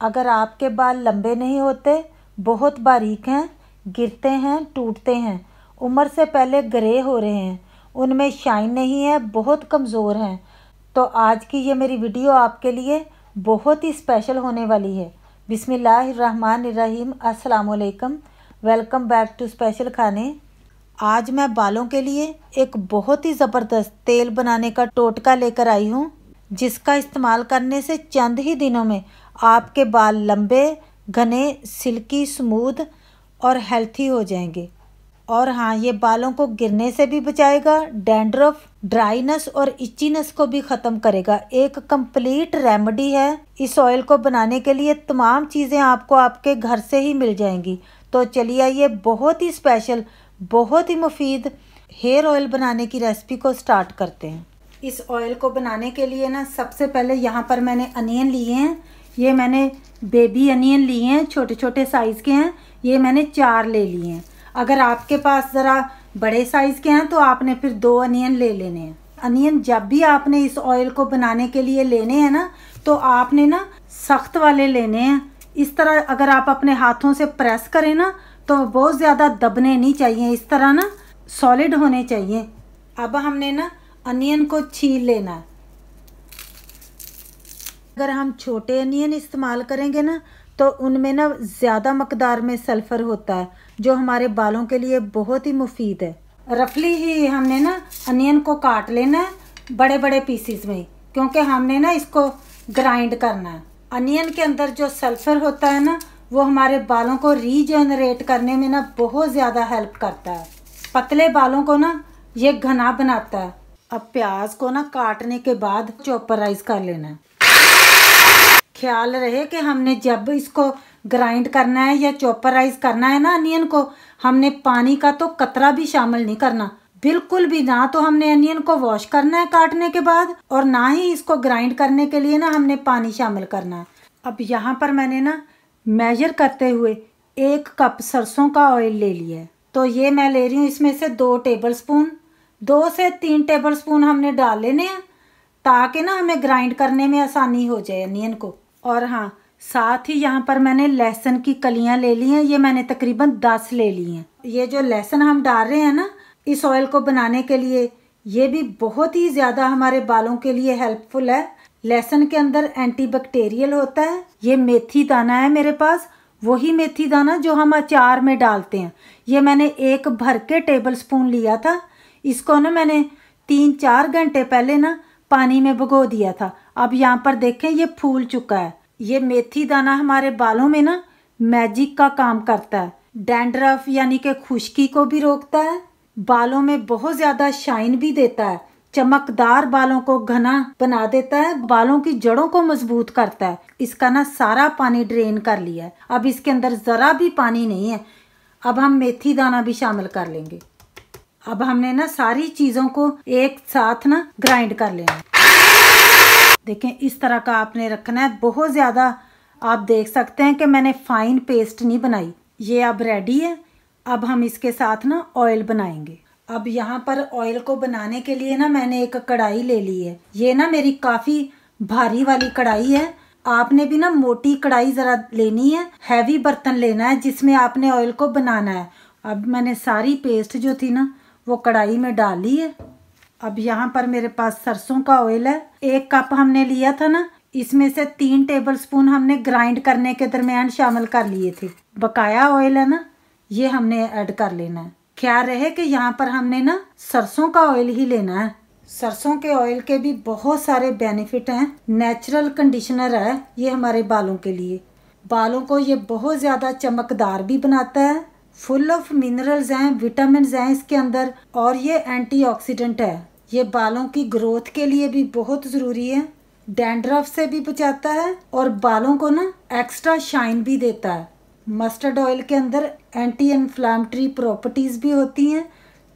अगर आपके बाल लंबे नहीं होते, बहुत बारीक हैं, गिरते हैं, टूटते हैं, उम्र से पहले ग्रे हो रहे हैं, उनमें शाइन नहीं है, बहुत कमज़ोर हैं, तो आज की ये मेरी वीडियो आपके लिए बहुत ही स्पेशल होने वाली है। बिस्मिल्लाहिर्रहमानिर्रहीम, अस्सलाम वालेकुम, वेलकम बैक टू स्पेशल खाने। आज मैं बालों के लिए एक बहुत ही ज़बरदस्त तेल बनाने का टोटका लेकर आई हूँ, जिसका इस्तेमाल करने से चंद ही दिनों में आपके बाल लंबे, घने, सिल्की, स्मूथ और हेल्थी हो जाएंगे। और हाँ, ये बालों को गिरने से भी बचाएगा, डैंड्रफ, ड्राइनेस और इचीनेस को भी ख़त्म करेगा। एक कंप्लीट रेमेडी है। इस ऑयल को बनाने के लिए तमाम चीज़ें आपको आपके घर से ही मिल जाएंगी। तो चलिए आइए बहुत ही स्पेशल, बहुत ही मुफीद हेयर ऑयल बनाने की रेसिपी को स्टार्ट करते हैं। इस ऑयल को बनाने के लिए ना, सबसे पहले यहाँ पर मैंने अनियन लिए हैं। ये मैंने बेबी अनियन लिए हैं, छोटे छोटे साइज़ के हैं। ये मैंने 4 ले लिए हैं। अगर आपके पास ज़रा बड़े साइज़ के हैं तो आपने फिर 2 अनियन ले लेने हैं। अनियन जब भी आपने इस ऑयल को बनाने के लिए लेने हैं ना, तो आपने ना सख्त वाले लेने हैं। इस तरह अगर आप अपने हाथों से प्रेस करें ना, तो बहुत ज़्यादा दबने नहीं चाहिए, इस तरह ना सॉलिड होने चाहिए। अब हमने ना अनियन को छील लेना है। अगर हम छोटे अनियन इस्तेमाल करेंगे ना, तो उनमें ना ज़्यादा मकदार में सल्फ़र होता है, जो हमारे बालों के लिए बहुत ही मुफीद है। रफली ही हमने ना अनियन को काट लेना है बड़े बड़े पीसीस में, क्योंकि हमने ना इसको ग्राइंड करना है। अनियन के अंदर जो सल्फ़र होता है ना, वो हमारे बालों को रीजनरेट करने में ना बहुत ज़्यादा हेल्प करता है। पतले बालों को ना ये घना बनाता है। अब प्याज को ना काटने के बाद चॉपराइज कर लेना है। ख्याल रहे कि हमने जब इसको ग्राइंड करना है या चॉपराइज करना है ना अनियन को, हमने पानी का तो कतरा भी शामिल नहीं करना, बिल्कुल भी ना। तो हमने अनियन को वॉश करना है काटने के बाद, और ना ही इसको ग्राइंड करने के लिए ना हमने पानी शामिल करना है। अब यहाँ पर मैंने ना मेजर करते हुए 1 कप सरसों का ऑयल ले लिया है। तो ये मैं ले रही हूँ, इसमें से 2 टेबलस्पून, 2 से 3 टेबलस्पून हमने डाल लेने हैं, ताकि ना हमें ग्राइंड करने में आसानी हो जाए अनियन को। और हाँ, साथ ही यहाँ पर मैंने लहसुन की कलियाँ ले ली हैं। ये मैंने तकरीबन 10 ले ली हैं। ये जो लहसुन हम डाल रहे हैं ना इस ऑयल को बनाने के लिए, ये भी बहुत ही ज़्यादा हमारे बालों के लिए हेल्पफुल है। लहसुन के अंदर एंटीबैक्टीरियल होता है। ये मेथी दाना है मेरे पास, वही मेथी दाना जो हम अचार में डालते हैं। ये मैंने 1 भर के टेबलस्पून लिया था। इसको ना मैंने 3-4 घंटे पहले ना पानी में भिगो दिया था। अब यहाँ पर देखें, ये फूल चुका है। ये मेथी दाना हमारे बालों में ना मैजिक का काम करता है। डैंड्रफ यानी कि खुश्की को भी रोकता है, बालों में बहुत ज़्यादा शाइन भी देता है, चमकदार बालों को घना बना देता है, बालों की जड़ों को मजबूत करता है। इसका ना सारा पानी ड्रेन कर लिया है। अब इसके अंदर ज़रा भी पानी नहीं है। अब हम मेथी दाना भी शामिल कर लेंगे। अब हमने ना सारी चीज़ों को एक साथ ना ग्राइंड कर लेना। देखें, इस तरह का आपने रखना है। बहुत ज़्यादा आप देख सकते हैं कि मैंने फाइन पेस्ट नहीं बनाई। ये अब रेडी है। अब हम इसके साथ ना ऑयल बनाएंगे। अब यहाँ पर ऑयल को बनाने के लिए ना मैंने एक कढ़ाई ले ली है। ये ना मेरी काफ़ी भारी वाली कढ़ाई है। आपने भी ना मोटी कढ़ाई ज़रा लेनी है, हैवी बर्तन लेना है जिसमें आपने ऑयल को बनाना है। अब मैंने सारी पेस्ट जो थी ना वो कढ़ाई में डाल ली है। अब यहाँ पर मेरे पास सरसों का ऑयल है। 1 कप हमने लिया था ना, इसमें से 3 टेबलस्पून हमने ग्राइंड करने के दरमियान शामिल कर लिए थे। बकाया ऑयल है ना, ये हमने ऐड कर लेना है। ख्याल रहे कि यहाँ पर हमने ना सरसों का ऑयल ही लेना है। सरसों के ऑयल के भी बहुत सारे बेनिफिट हैं। नेचुरल कंडीशनर है ये हमारे बालों के लिए। बालों को ये बहुत ज़्यादा चमकदार भी बनाता है। फुल ऑफ मिनरल्स हैं, विटामिन हैं इसके अंदर, और ये एंटीऑक्सीडेंट है। ये बालों की ग्रोथ के लिए भी बहुत ज़रूरी है। डैंड्रफ से भी बचाता है और बालों को ना एक्स्ट्रा शाइन भी देता है। मस्टर्ड ऑयल के अंदर एंटी इन्फ्लामेटरी प्रॉपर्टीज़ भी होती हैं,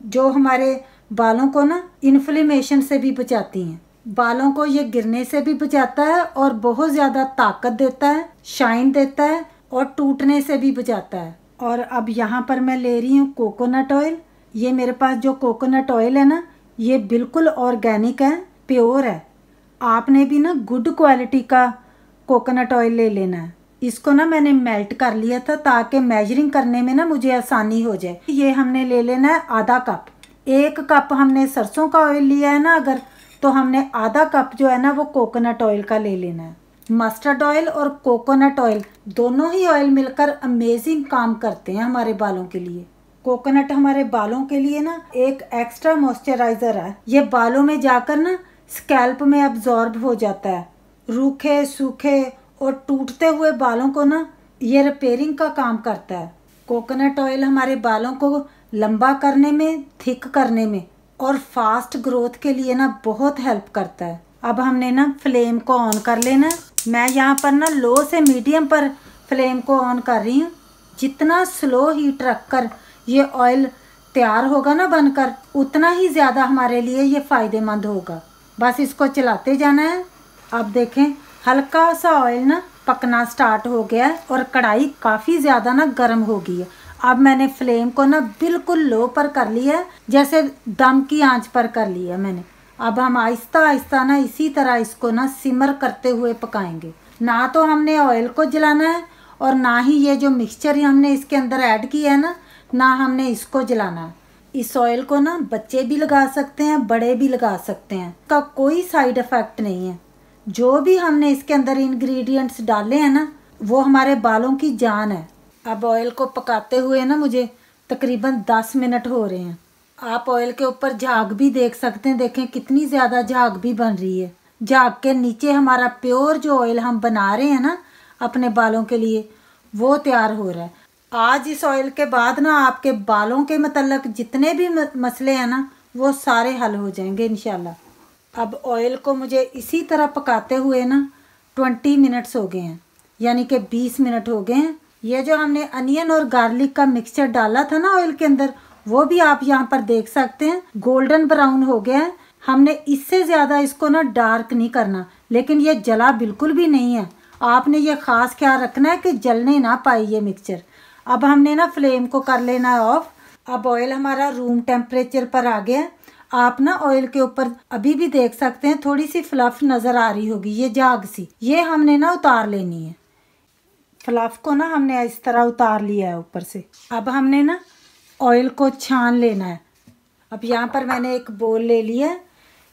जो हमारे बालों को ना इन्फ्लेमेशन से भी बचाती हैं। बालों को ये गिरने से भी बचाता है और बहुत ज़्यादा ताकत देता है, शाइन देता है और टूटने से भी बचाता है। और अब यहाँ पर मैं ले रही हूँ कोकोनट ऑयल। ये मेरे पास जो कोकोनट ऑयल है ना, ये बिल्कुल ऑर्गेनिक है, प्योर है। आपने भी ना गुड क्वालिटी का कोकोनट ऑयल ले लेना है। इसको ना मैंने मेल्ट कर लिया था ताकि मेजरिंग करने में ना मुझे आसानी हो जाए। ये हमने ले लेना है आधा कप। 1 कप हमने सरसों का ऑयल लिया है ना अगर, तो हमने आधा कप जो है ना वो कोकोनट ऑयल का ले लेना है। मस्टर्ड ऑयल और कोकोनट ऑयल दोनों ही ऑयल मिलकर अमेजिंग काम करते हैं हमारे बालों के लिए। कोकोनट हमारे बालों के लिए ना एक एक्स्ट्रा मॉइस्चराइजर है। ये बालों में जाकर ना स्कैल्प में अब्जॉर्ब हो जाता है। रूखे सूखे और टूटते हुए बालों को ना ये रिपेयरिंग का काम करता है। कोकोनट ऑयल हमारे बालों को लंबा करने में, थिक करने में और फास्ट ग्रोथ के लिए ना बहुत हेल्प करता है। अब हमने ना फ्लेम को ऑन कर लेना। मैं यहाँ पर ना लो से मीडियम पर फ्लेम को ऑन कर रही हूँ। जितना स्लो हीट रखकर ये ऑयल तैयार होगा ना बनकर, उतना ही ज़्यादा हमारे लिए ये फ़ायदेमंद होगा। बस इसको चलाते जाना है। अब देखें हल्का सा ऑयल ना पकना स्टार्ट हो गया है और कढ़ाई काफ़ी ज़्यादा ना गर्म हो गई है। अब मैंने फ्लेम को ना बिल्कुल लो पर कर लिया है, जैसे दम की आंच पर कर लिया मैंने। अब हम आहिस्ता आहिस्ता ना इसी तरह इसको ना सिमर करते हुए पकाएंगे। ना तो हमने ऑयल को जलाना है और ना ही ये जो मिक्सचर हमने इसके अंदर ऐड किया है ना हमने इसको जलाना है। इस ऑयल को ना बच्चे भी लगा सकते हैं, बड़े भी लगा सकते हैं। इसका कोई साइड इफ़ेक्ट नहीं है। जो भी हमने इसके अंदर इंग्रेडिएंट्स डाले हैं ना वो हमारे बालों की जान है। अब ऑयल को पकाते हुए ना मुझे तकरीबन 10 मिनट हो रहे हैं। आप ऑयल के ऊपर झाग भी देख सकते हैं। देखें कितनी ज़्यादा झाग भी बन रही है। झाग के नीचे हमारा प्योर जो ऑयल हम बना रहे हैं ना अपने बालों के लिए वो तैयार हो रहा है। आज इस ऑयल के बाद ना आपके बालों के मतलब जितने भी मसले हैं ना वो सारे हल हो जाएंगे इंशाल्लाह। अब ऑयल को मुझे इसी तरह पकाते हुए ना 20 मिनट्स हो गए हैं, यानी कि 20 मिनट हो गए हैं। ये जो हमने अनियन और गार्लिक का मिक्सचर डाला था ना ऑयल के अंदर, वो भी आप यहाँ पर देख सकते हैं गोल्डन ब्राउन हो गया है। हमने इससे ज़्यादा इसको ना डार्क नहीं करना, लेकिन ये जला बिल्कुल भी नहीं है। आपने ये ख़ास ख्याल रखना है कि जलने ना पाए ये मिक्सचर। अब हमने ना फ्लेम को कर लेना है ऑफ। अब ऑयल हमारा रूम टेम्परेचर पर आ गया है। आप ना ऑयल के ऊपर अभी भी देख सकते हैं थोड़ी सी फ्लफ नज़र आ रही होगी, ये झाग सी, ये हमने ना उतार लेनी है। फ्लफ को ना हमने इस तरह उतार लिया है ऊपर से। अब हमने ना ऑयल को छान लेना है। अब यहाँ पर मैंने एक बोल ले लिया है।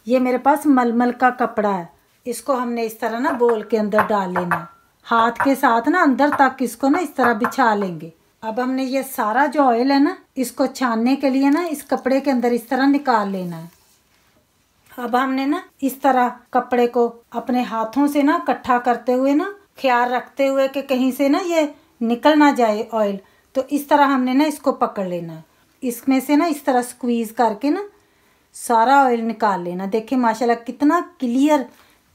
ये मेरे पास मलमल का कपड़ा है। इसको हमने इस तरह ना बोल के अंदर डाल लेना है। हाथ के साथ ना अंदर तक इसको ना इस तरह बिछा लेंगे। अब हमने ये सारा जो ऑयल है ना इसको छानने के लिए ना इस कपड़े के अंदर इस तरह निकाल लेना है। अब हमने ना इस तरह कपड़े को अपने हाथों से ना इकट्ठा करते हुए ना ख्याल रखते हुए कि कहीं से ना ये निकल ना जाए ऑयल, तो इस तरह हमने ना इसको पकड़ लेना है। इसमें से ना इस तरह स्क्वीज़ करके ना सारा ऑयल निकाल लेना। देखिए माशाल्लाह कितना क्लियर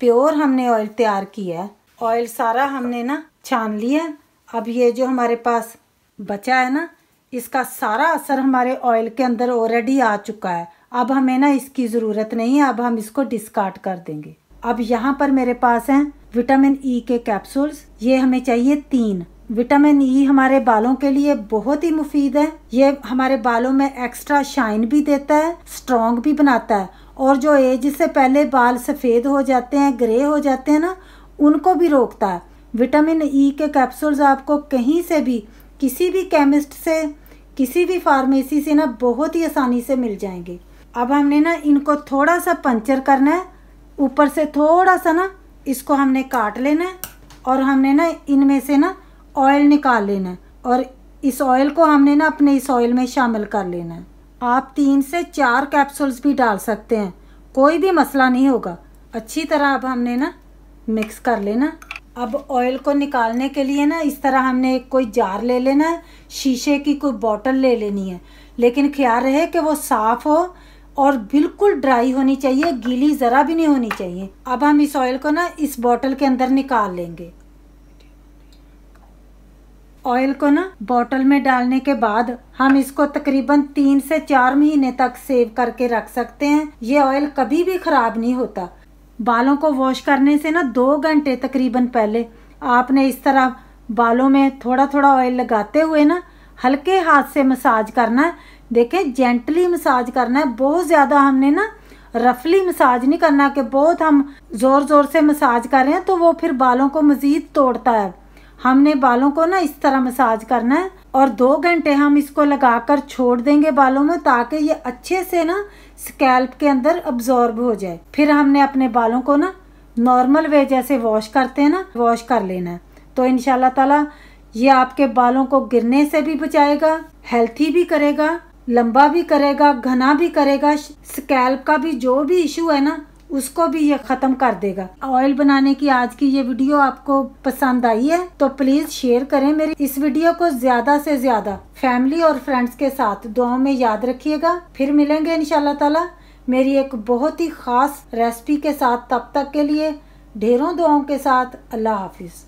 प्योर हमने ऑयल तैयार किया है। ऑयल सारा हमने ना छान लिया। अब ये जो हमारे पास बचा है ना इसका सारा असर हमारे ऑयल के अंदर ऑलरेडी आ चुका है। अब हमें ना इसकी ज़रूरत नहीं है, अब हम इसको डिस्कार्ड कर देंगे। अब यहाँ पर मेरे पास हैं विटामिन ई के कैप्सूल्स। ये हमें चाहिए 3। विटामिन ई हमारे बालों के लिए बहुत ही मुफीद है। ये हमारे बालों में एक्स्ट्रा शाइन भी देता है, स्ट्रॉन्ग भी बनाता है, और जो एज से पहले बाल सफ़ेद हो जाते हैं, ग्रे हो जाते हैं ना, उनको भी रोकता है। विटामिन ई के कैप्सूल्स आपको कहीं से भी, किसी भी केमिस्ट से, किसी भी फार्मेसी से ना बहुत ही आसानी से मिल जाएंगे। अब हमने ना इनको थोड़ा सा पंचर करना है, ऊपर से थोड़ा सा ना इसको हमने काट लेना है और हमने ना इनमें से ना ऑयल निकाल लेना है और इस ऑयल को हमने ना अपने इस ऑयल में शामिल कर लेना है। आप 3 से 4 कैप्सूल्स भी डाल सकते हैं, कोई भी मसला नहीं होगा। अच्छी तरह अब हमने ना मिक्स कर लेना। अब ऑयल को निकालने के लिए ना इस तरह हमने कोई जार ले लेना है, शीशे की कोई बोतल ले लेनी है, लेकिन ख्याल रहे कि वो साफ़ हो और बिल्कुल ड्राई होनी चाहिए, गीली ज़रा भी नहीं होनी चाहिए। अब हम इस ऑयल को ना इस बोतल के अंदर निकाल लेंगे। ऑयल को ना बोतल में डालने के बाद हम इसको तकरीबन 3 से 4 महीने तक सेव करके रख सकते हैं। ये ऑयल कभी भी ख़राब नहीं होता। बालों को वॉश करने से ना 2 घंटे तकरीबन पहले आपने इस तरह बालों में थोड़ा थोड़ा ऑयल लगाते हुए ना हल्के हाथ से मसाज करना है। देखें जेंटली मसाज करना है, बहुत ज़्यादा हमने ना रफली मसाज नहीं करना कि बहुत हम ज़ोर ज़ोर से मसाज कर रहे हैं तो वो फिर बालों को मज़ीद तोड़ता है। हमने बालों को ना इस तरह मसाज करना है और 2 घंटे हम इसको लगाकर छोड़ देंगे बालों में, ताकि ये अच्छे से ना स्कैल्प के अंदर अब्जॉर्ब हो जाए। फिर हमने अपने बालों को ना नॉर्मल वे जैसे वॉश करते हैं ना, वॉश कर लेना है। तो इंशाल्लाह ताला ये आपके बालों को गिरने से भी बचाएगा, हेल्थी भी करेगा, लंबा भी करेगा, घना भी करेगा, स्कैल्प का भी जो भी इशू है ना उसको भी ये खत्म कर देगा। ऑयल बनाने की आज की ये वीडियो आपको पसंद आई है तो प्लीज शेयर करें मेरी इस वीडियो को, ज्यादा से ज्यादा फैमिली और फ्रेंड्स के साथ दुआओं में याद रखिएगा। फिर मिलेंगे इंशाल्लाह ताला मेरी एक बहुत ही खास रेसिपी के साथ। तब तक के लिए ढेरों दुआओं के साथ अल्लाह हाफिज।